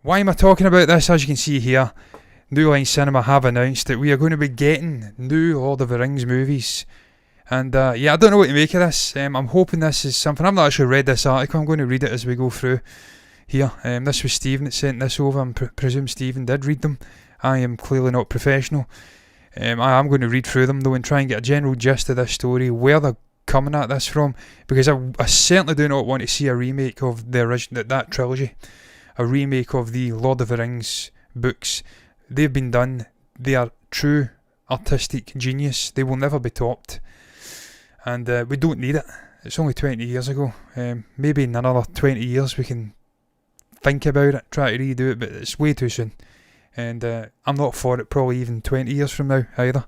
Why am I talking about this? As you can see here, New Line Cinema have announced that we are going to be getting new Lord of the Rings movies. And yeah, I don't know what to make of this. I'm hoping this is something. I've not actually read this article. I'm going to read it as we go through here. This was Stephen that sent this over. I presume Stephen did read them. I am clearly not professional. I am going to read through them though and try and get a general gist of this story, where they're coming at this from, because I certainly do not want to see a remake of the original, that trilogy, a remake of the Lord of the Rings books. They've been done. They are true artistic genius. They will never be topped, and we don't need it. It's only 20 years ago. Maybe in another 20 years we can think about it, try to redo it, but it's way too soon. And I'm not for it probably even 20 years from now either,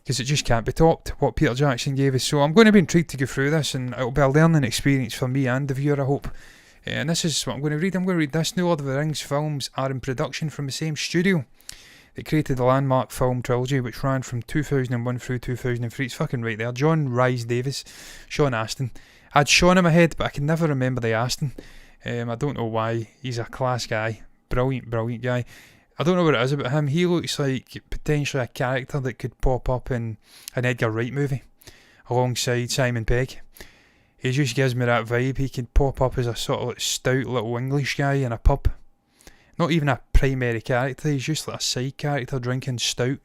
because it just can't be topped, what Peter Jackson gave us. So I'm going to be intrigued to go through this, and it'll be a learning experience for me and the viewer, I hope. And this is what I'm going to read. I'm going to read this. New Lord of the Rings films are in production from the same studio that created the landmark film trilogy, which ran from 2001 through 2003. It's fucking right there. John Rhys Davies, Sean Astin. I had Sean in my head, but I can never remember the Astin. I don't know why. He's a class guy. Brilliant guy. I don't know what it is about him. He looks like potentially a character that could pop up in an Edgar Wright movie alongside Simon Pegg. He just gives me that vibe. He could pop up as a sort of like stout little English guy in a pub. Not even a primary character. He's just like a side character drinking stout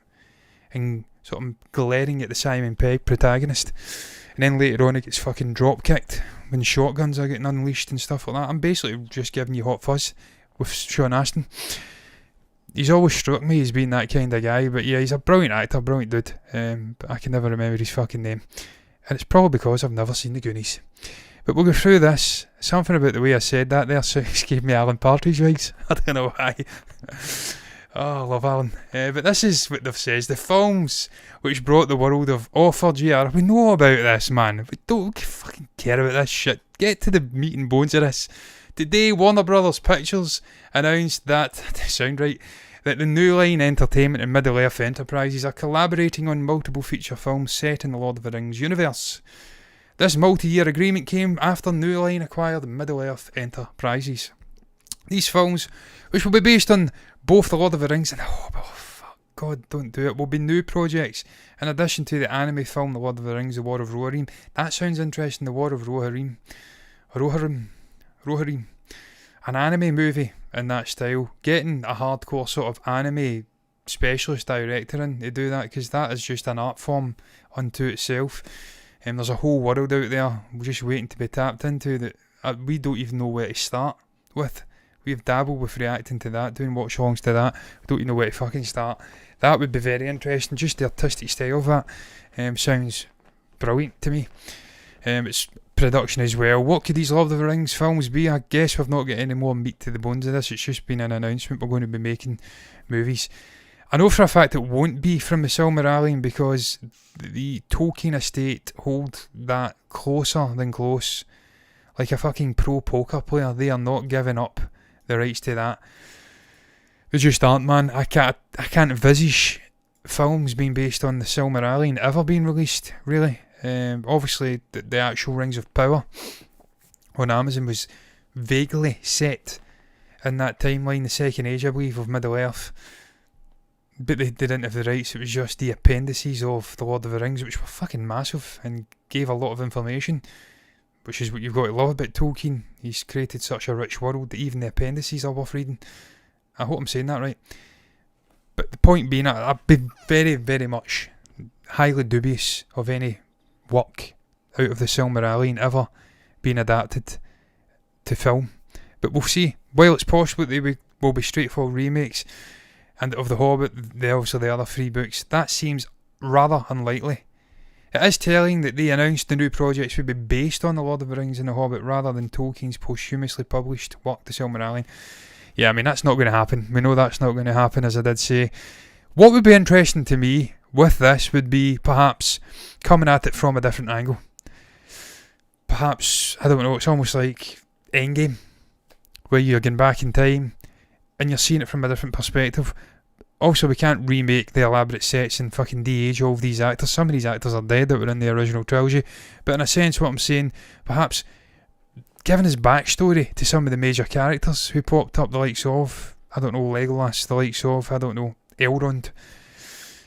and sort of glaring at the Simon Pegg protagonist. And then later on he gets fucking drop kicked when shotguns are getting unleashed and stuff like that. I'm basically just giving you hot fuzz with Sean Astin. He's always struck me as being that kind of guy, but yeah, he's a brilliant actor, brilliant dude. But I can never remember his fucking name. And it's probably because I've never seen the Goonies. But we'll go through this. Something about the way I said that there so it gave me Alan Partridge vibes. I don't know why. Oh, I love Alan. But this is what they've said. The films which brought the world of author J.R. We know about this, man. We don't fucking care about this shit. Get to the meat and bones of this. Today, Warner Brothers Pictures announced that, sound right, that the New Line Entertainment and Middle-earth Enterprises are collaborating on multiple feature films set in the Lord of the Rings universe. This multi-year agreement came after New Line acquired Middle-earth Enterprises. These films, which will be based on both the Lord of the Rings and fuck, God, don't do it, will be new projects in addition to the anime film The Lord of the Rings, The War of Rohirrim. That sounds interesting, The War of Rohirrim. Rohirrim. An anime movie in that style. Getting a hardcore sort of anime specialist director in to do that, because that is just an art form unto itself. There's a whole world out there just waiting to be tapped into that we don't even know where to start with. We've dabbled with reacting to that, doing watch alongs to that. We don't even know where to fucking start. That would be very interesting. Just the artistic style of that sounds brilliant to me. It's production as well. What could these Lord of the Rings films be? I guess we've not got any more meat to the bones of this. It's just been an announcement we're going to be making movies. I know for a fact it won't be from the Silmarillion, because the Tolkien estate hold that closer than close. Like a fucking pro poker player, they are not giving up the rights to that. They just aren't, man. I can't envisage films being based on the Silmarillion ever being released, really. Obviously the actual Rings of Power on Amazon was vaguely set in that timeline, the Second Age, I believe, of Middle-earth. But they didn't have the rights. It was just the appendices of The Lord of the Rings, which were fucking massive and gave a lot of information, which is what you've got to love about Tolkien. He's created such a rich world that even the appendices are worth reading. I hope I'm saying that right. But the point being, I'd be very, very much highly dubious of any work out of the Silmarillion ever being adapted to film. But we'll see. While it's possible they will be straightforward remakes, and of The Hobbit, also the other three books, that seems rather unlikely. It is telling that they announced the new projects would be based on The Lord of the Rings and The Hobbit rather than Tolkien's posthumously published work, The Silmarillion. Yeah, I mean, that's not going to happen. We know that's not going to happen, as I did say. What would be interesting to me with this would be perhaps coming at it from a different angle. Perhaps, I don't know, it's almost like Endgame, where you're going back in time and you're seeing it from a different perspective. Also, we can't remake the elaborate sets and fucking de-age all of these actors. Some of these actors are dead that were in the original trilogy. But in a sense, what I'm saying, perhaps giving us backstory to some of the major characters who popped up, the likes of, I don't know, Legolas, the likes of, I don't know, Elrond.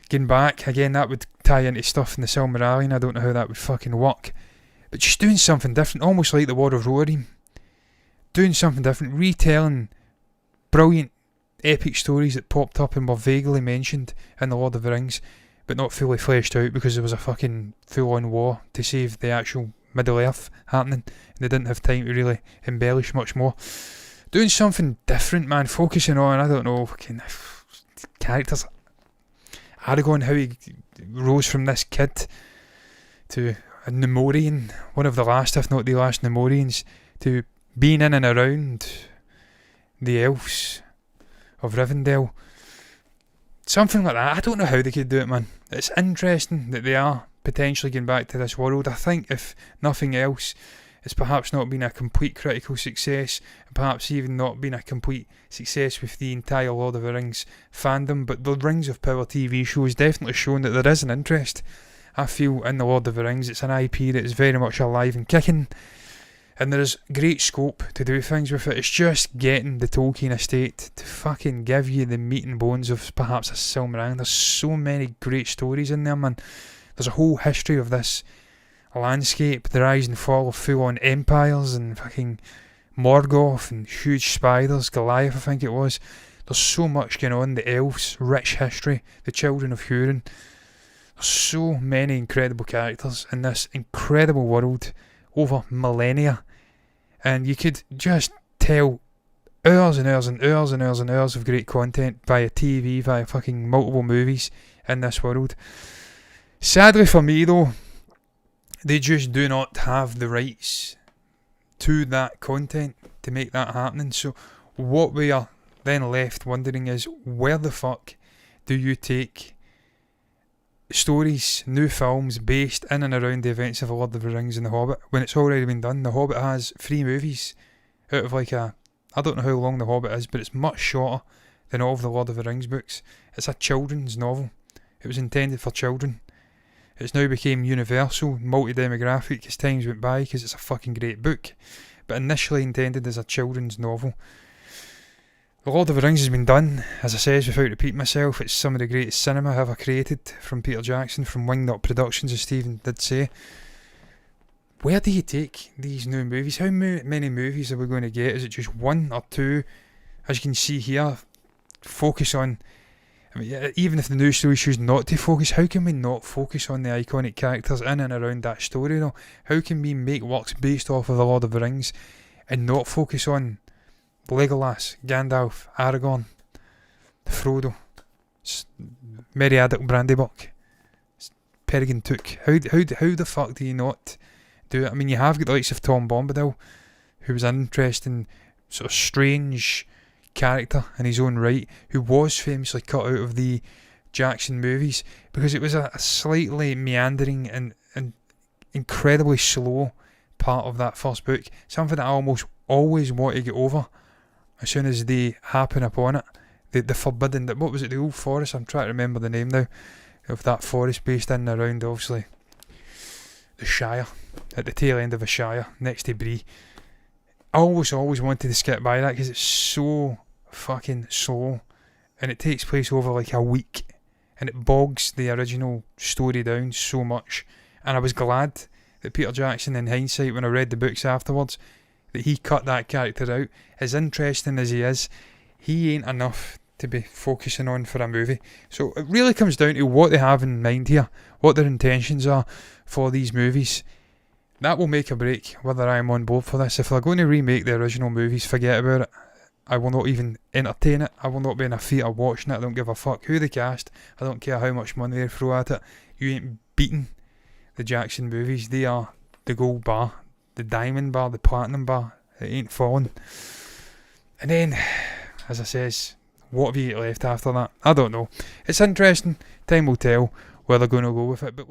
Getting back, again, that would tie into stuff in the Silmarillion. I don't know how that would fucking work. But just doing something different, almost like the War of Rohirrim. Doing something different, retelling brilliant, epic stories that popped up and were vaguely mentioned in The Lord of the Rings, but not fully fleshed out because there was a fucking full-on war to save the actual Middle-earth happening, and they didn't have time to really embellish much more. Doing something different, man, focusing on, I don't know, fucking characters. Aragorn, how he rose from this kid to a Nemorian, one of the last, if not the last Nemorians, to being in and around the elves of Rivendell. Something like that. I don't know how they could do it, man. It's interesting that they are potentially getting back to this world. I think, if nothing else, it's perhaps not been a complete critical success, and perhaps even not been a complete success with the entire Lord of the Rings fandom, but the Rings of Power TV show has definitely shown that there is an interest. I feel in the Lord of the Rings, it's an IP that is very much alive and kicking, and there is great scope to do things with it. It's just getting the Tolkien estate to fucking give you the meat and bones of perhaps a Silmarillion. There's so many great stories in there, man. There's a whole history of this landscape, the rise and fall of full-on empires and fucking Morgoth and huge spiders, Goliath I think it was. There's so much going on, the elves, rich history, the children of Hurin. There's so many incredible characters in this incredible world over millennia, and you could just tell hours and hours and hours and hours and hours of great content via TV, via fucking multiple movies in this world. Sadly for me though, they just do not have the rights to that content to make that happening. So what we are then left wondering is, where the fuck do you take stories, new films based in and around the events of The Lord of the Rings and The Hobbit when it's already been done? The Hobbit has 3 movies out of like I don't know how long The Hobbit is, but it's much shorter than all of the Lord of the Rings books. It's a children's novel. It was intended for children. It's now became universal, multi-demographic as times went by because it's a fucking great book, but initially intended as a children's novel. The Lord of the Rings has been done, as I says without repeating myself, it's some of the greatest cinema ever created from Peter Jackson, from Winged Up Productions, as Stephen did say. Where do you take these new movies? How many movies are we going to get? Is it just 1 or 2? As you can see here, focus on, I mean, even if the new story choose not to focus, how can we not focus on the iconic characters in and around that story though? How can we make works based off of The Lord of the Rings and not focus on Legolas, Gandalf, Aragorn, Frodo, Meriadoc Brandybuck, Peregrine Took? How the fuck do you not do it? I mean, you have got the likes of Tom Bombadil, who was an interesting, sort of strange character in his own right, who was famously cut out of the Jackson movies because it was a slightly meandering and incredibly slow part of that first book. Something that I almost always want to get over as soon as they happen upon it. The forbidden, what was it, the old forest? I'm trying to remember the name now of that forest based in and around, obviously, the Shire, at the tail end of the Shire, next to Bree. I always wanted to skip by that because it's so fucking slow and it takes place over like a week and it bogs the original story down so much. And I was glad that Peter Jackson, in hindsight, when I read the books afterwards, that he cut that character out. As interesting as he is, he ain't enough to be focusing on for a movie. So it really comes down to what they have in mind here, what their intentions are for these movies. That will make or break whether I am on board for this. If they're going to remake the original movies, forget about it. I will not even entertain it. I will not be in a theatre watching it. I don't give a fuck who they cast. I don't care how much money they throw at it. You ain't beating the Jackson movies. They are the gold bar, the diamond bar, the platinum bar. It ain't falling. And then, as I says, what have you got left after that? I don't know. It's interesting. Time will tell where they're going to go with it. But